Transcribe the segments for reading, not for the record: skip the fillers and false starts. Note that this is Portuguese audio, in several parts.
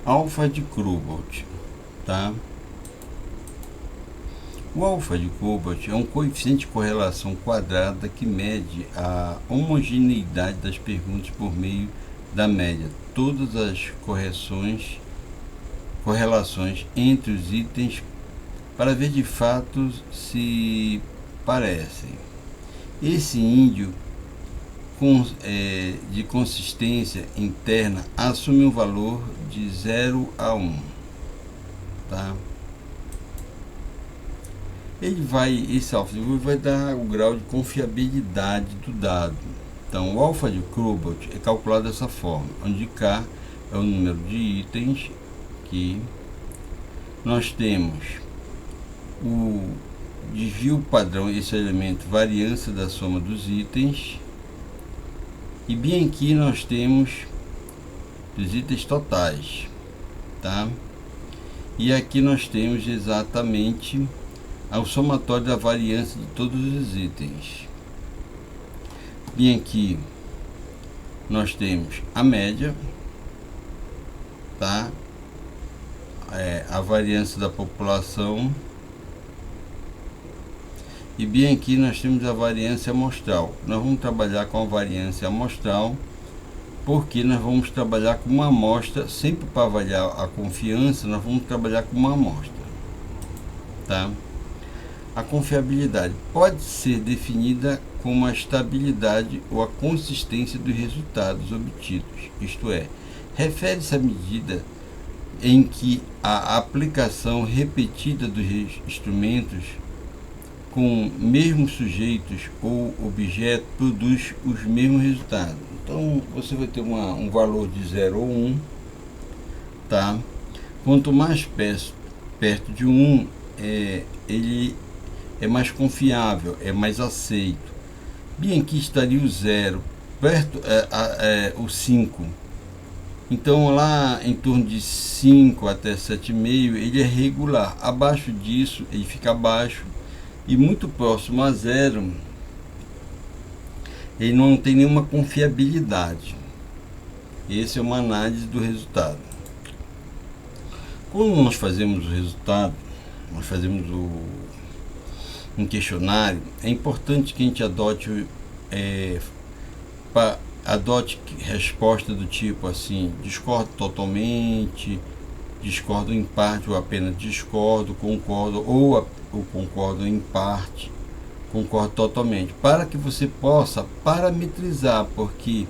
Alfa de Cobalt, tá? O alfa de Cobalt é um coeficiente de correlação quadrada que mede a homogeneidade das perguntas por meio da média. Todas as correlações entre os itens para ver de fato se parecem. Esse índice de consistência interna assume um valor de 0 a 1, tá? Esse alfa de Cobalt vai dar o grau de confiabilidade do dado. Então, o alfa de Cobalt é calculado dessa forma, onde K é o número de itens que nós temos o desvio padrão, esse elemento variância da soma dos itens, e bem aqui nós temos os itens totais, tá? E aqui nós temos exatamente o somatório da variância de todos os itens. Bem aqui nós temos a média, tá? A variância da população, e bem aqui nós temos a variância amostral. Nós vamos trabalhar com a variância amostral porque nós vamos trabalhar com uma amostra, sempre para avaliar a confiança, nós vamos trabalhar com uma amostra, tá? A confiabilidade pode ser definida como a estabilidade ou a consistência dos resultados obtidos, isto é, refere-se à medida em que a aplicação repetida dos instrumentos com mesmos sujeitos ou objeto produz os mesmos resultados. Então você vai ter um valor de 0 ou 1, tá? Quanto mais perto de 1, ele é mais confiável, é mais aceito. Bem aqui estaria o 0, perto o 5. Então lá em torno de 5 até 7,5 ele é regular. Abaixo disso ele fica baixo, e muito próximo a 0 ele não tem nenhuma confiabilidade. Essa é uma análise do resultado. Quando nós fazemos o resultado, nós fazemos um questionário, é importante que a gente adote resposta do tipo assim: discordo totalmente, discordo em parte ou apenas discordo, concordo ou concordo em parte, concordo totalmente, para que você possa parametrizar, porque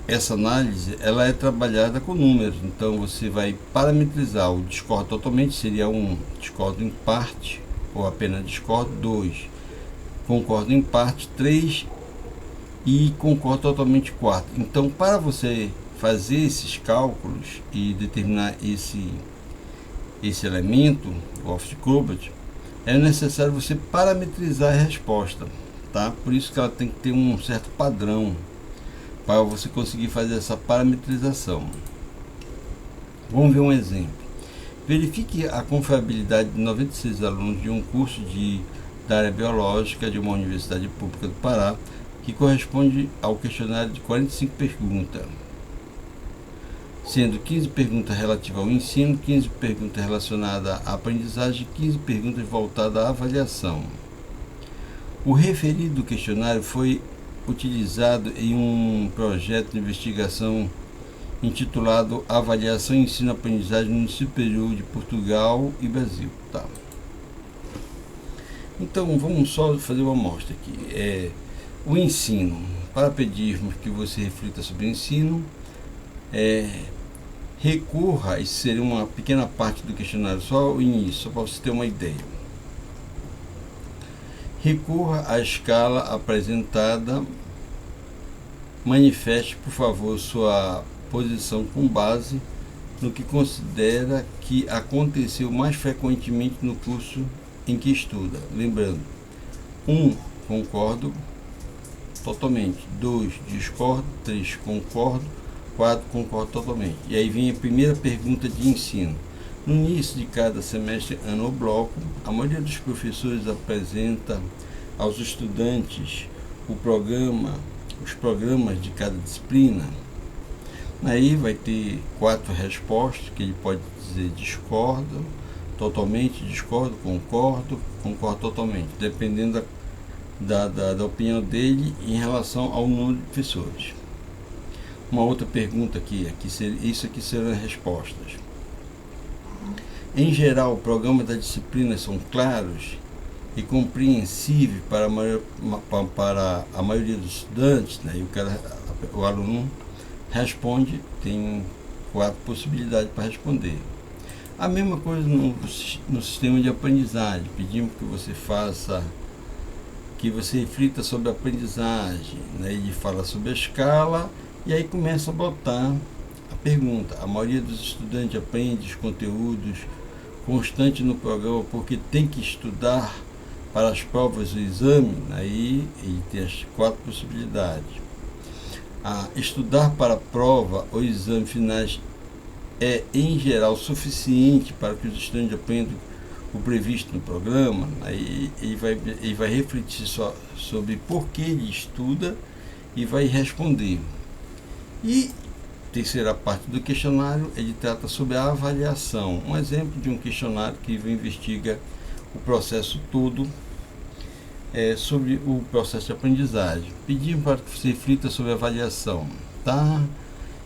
essa análise ela é trabalhada com números. Então você vai parametrizar. O discordo totalmente seria 1, discordo em parte ou apenas discordo 2, concordo em parte 3 e concordo totalmente 4. Então, para você fazer esses cálculos e determinar esse elemento, o alfa de Cobalt, é necessário você parametrizar a resposta, tá? Por isso que ela tem que ter um certo padrão para você conseguir fazer essa parametrização. Vamos ver um exemplo. Verifique a confiabilidade de 96 alunos de um curso da área biológica de uma universidade pública do Pará, que corresponde ao questionário de 45 perguntas, sendo 15 perguntas relativas ao ensino, 15 perguntas relacionadas à aprendizagem e 15 perguntas voltadas à avaliação. O referido questionário foi utilizado em um projeto de investigação intitulado Avaliação e Ensino e Aprendizagem no Superior de Portugal e Brasil. Tá. Então vamos só fazer uma amostra aqui. O ensino. Para pedirmos que você reflita sobre o ensino, recorra, isso seria uma pequena parte do questionário, só o início, só para você ter uma ideia. Recorra à escala apresentada, manifeste, por favor, sua posição com base no que considera que aconteceu mais frequentemente no curso em que estuda. Lembrando, 1, concordo totalmente, 2, discordo, 3, concordo, 4, concordo totalmente. E aí vem a primeira pergunta de ensino. No início de cada semestre, ano ou bloco, a maioria dos professores apresenta aos estudantes os programas de cada disciplina. Aí vai ter 4 respostas que ele pode dizer discordo, totalmente, discordo, concordo, concordo totalmente, dependendo da opinião dele em relação ao número de professores. Uma outra pergunta aqui, isso aqui serão as respostas. Em geral, o programa das disciplinas são claros e compreensíveis para a maioria dos estudantes, né? E o aluno responde, tem 4 possibilidades para responder. A mesma coisa no sistema de aprendizagem. Pedimos que você reflita sobre a aprendizagem, né? Ele fala sobre a escala e aí começa a botar a pergunta. A maioria dos estudantes aprende os conteúdos constantes no programa porque tem que estudar para as provas do exame. Aí ele tem as 4 possibilidades. Estudar para a prova ou exame finais é, em geral, suficiente para que os estudantes aprendam o previsto no programa. Aí ele vai refletir sobre por que ele estuda e vai responder. E terceira parte do questionário, ele trata sobre a avaliação. Um exemplo de um questionário que investiga o processo todo, sobre o processo de aprendizagem. Pedimos para que você reflita sobre a avaliação, tá?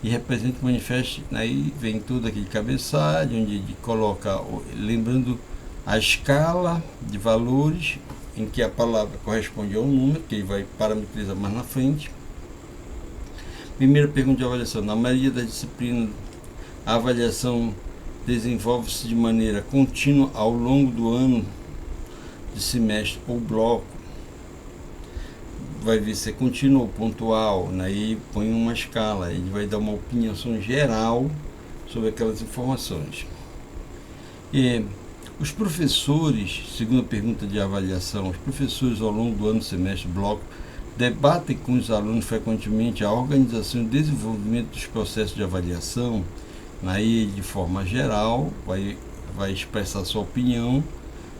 E represente, manifeste, aí vem tudo aquele cabeçalho, onde ele coloca, lembrando a escala de valores, em que a palavra corresponde ao número, que ele vai parametrizar mais na frente. Primeira pergunta de avaliação. Na maioria das disciplinas, a avaliação desenvolve-se de maneira contínua ao longo do ano, de semestre ou bloco. Vai ver se é contínuo ou pontual, né? E põe uma escala, ele vai dar uma opinião geral sobre aquelas informações. E os professores, segunda pergunta de avaliação, os professores ao longo do ano, semestre, bloco, debatem com os alunos frequentemente a organização e desenvolvimento dos processos de avaliação. Aí, de forma geral, vai expressar sua opinião,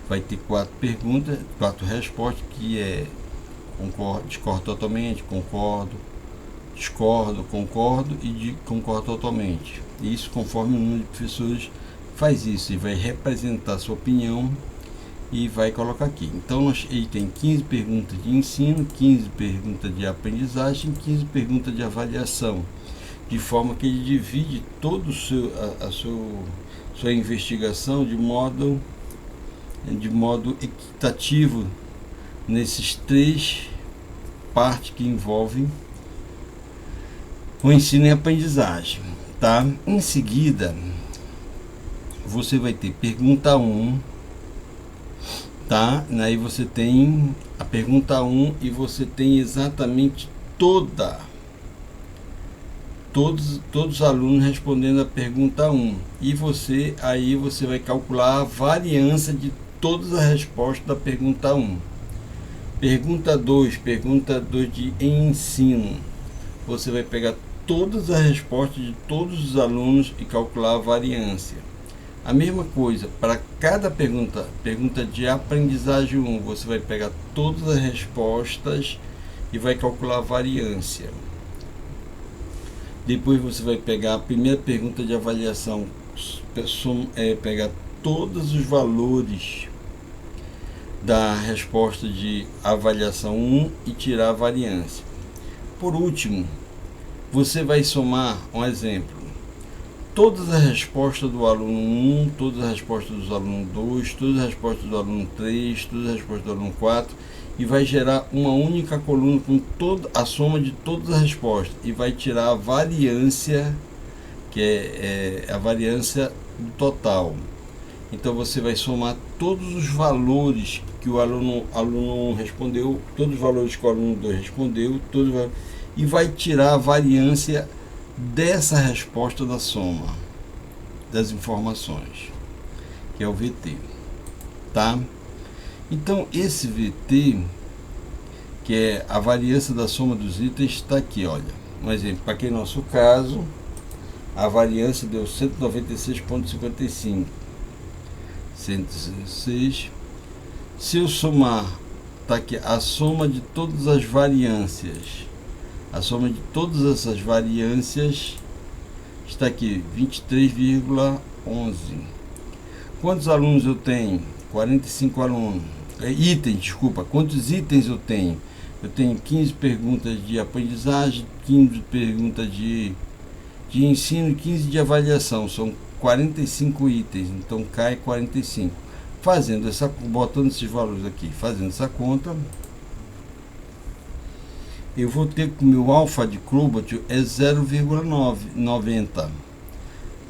vai ter 4 perguntas, 4 respostas, que é concordo, discordo totalmente, concordo, discordo, concordo e concordo totalmente. Isso conforme o número de professores faz isso, e vai representar sua opinião e vai colocar aqui. Então ele tem 15 perguntas de ensino, 15 perguntas de aprendizagem, 15 perguntas de avaliação, de forma que ele divide todo sua investigação de modo equitativo nesses 3 partes que envolvem o ensino e a aprendizagem, tá? Em seguida, você vai ter pergunta 1, tá? Aí você tem a pergunta 1 e você tem exatamente todos os alunos respondendo a pergunta 1. E você vai calcular a variância de todas as respostas da pergunta 1. Pergunta 2 de ensino. Você vai pegar todas as respostas de todos os alunos e calcular a variância. A mesma coisa, para cada pergunta de aprendizagem 1, você vai pegar todas as respostas e vai calcular a variância. Depois você vai pegar a primeira pergunta de avaliação, pegar todos os valores da resposta de avaliação 1 e tirar a variância. Por último, você vai somar, um exemplo, todas as respostas do aluno 1, todas as respostas do aluno 2, todas as respostas do aluno 3, todas as respostas do aluno 4, e vai gerar uma única coluna com toda a soma de todas as respostas, e vai tirar a variância, que é a variância do total. Então você vai somar todos os valores que o aluno 1 respondeu, todos os valores que o aluno 2 respondeu, e vai tirar a variância dessa resposta da soma das informações, que é o VT, tá? Então esse VT, que é a variância da soma dos itens, está aqui, olha. Um exemplo, para aqui nosso caso, a variância deu 196,55. 116. Se eu somar, tá aqui a soma de todas as variâncias. A soma de todas essas variâncias está aqui 23,11. Quantos alunos eu tenho? 45 alunos. Itens, desculpa. Quantos itens eu tenho? Eu tenho 15 perguntas de aprendizagem, 15 perguntas de ensino e 15 de avaliação. São 45 itens, então cai 45. Fazendo essa, botando esses valores aqui, fazendo essa conta, eu vou ter que o meu alfa de Cobalt é 0,90.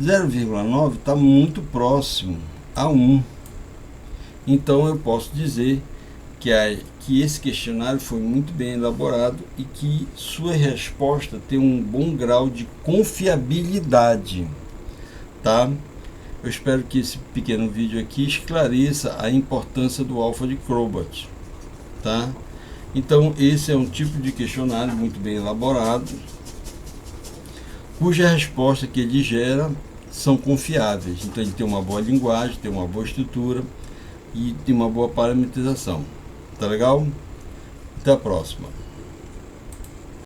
0,9 está muito próximo a 1. Então eu posso dizer que esse questionário foi muito bem elaborado e que sua resposta tem um bom grau de confiabilidade, tá? Eu espero que esse pequeno vídeo aqui esclareça a importância do alfa de Cobalt, tá? Então esse é um tipo de questionário muito bem elaborado, cuja resposta que ele gera são confiáveis. Então ele tem uma boa linguagem, tem uma boa estrutura e tem uma boa parametrização. Tá legal? Até a próxima.